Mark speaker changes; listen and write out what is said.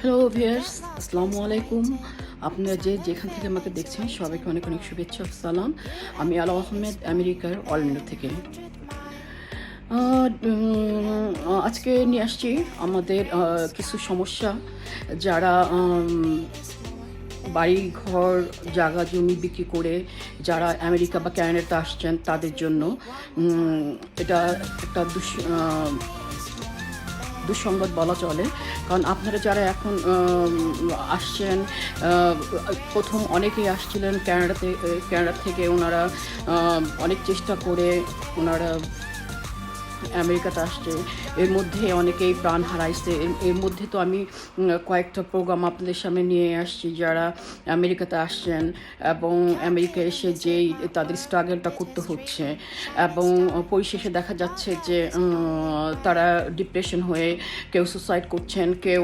Speaker 1: Hello viewers, আসসালামু আলাইকুম। আপনারা যেখান থেকে আমাকে দেখছেন সবাইকে অনেক অনেক শুভেচ্ছা ও সালাম। আমি আলা আহমেদ, আমেরিকার অরল্যান্ডো থেকে। আজকে নিয়ে আসছি আমাদের কিছু সমস্যা। যারা বাড়ি ঘর জায়গা জমি বিক্রি করে যারা আমেরিকা বা ক্যানাডাতে আসছেন তাদের জন্য এটা একটা দুঃসংবাদ বলা চলে। কারণ আপনারা যারা এখন আসছেন, প্রথম অনেকেই আসছিলেন ক্যানাডা থেকে। ওনারা অনেক চেষ্টা করে ওনারা আমেরিকাতে আসছে। এর মধ্যে অনেকেই প্রাণ হারাইছে। এর মধ্যে তো আমি কয়েকটা প্রোগ্রাম আপনাদের সামনে নিয়ে আসছি যারা আমেরিকাতে আসছেন এবং আমেরিকা এসে যেই তাদের স্ট্রাগলটা করতে হচ্ছে এবং পরিশেষে দেখা যাচ্ছে যে তারা ডিপ্রেশন হয়ে কেউ সুসাইড করছেন, কেউ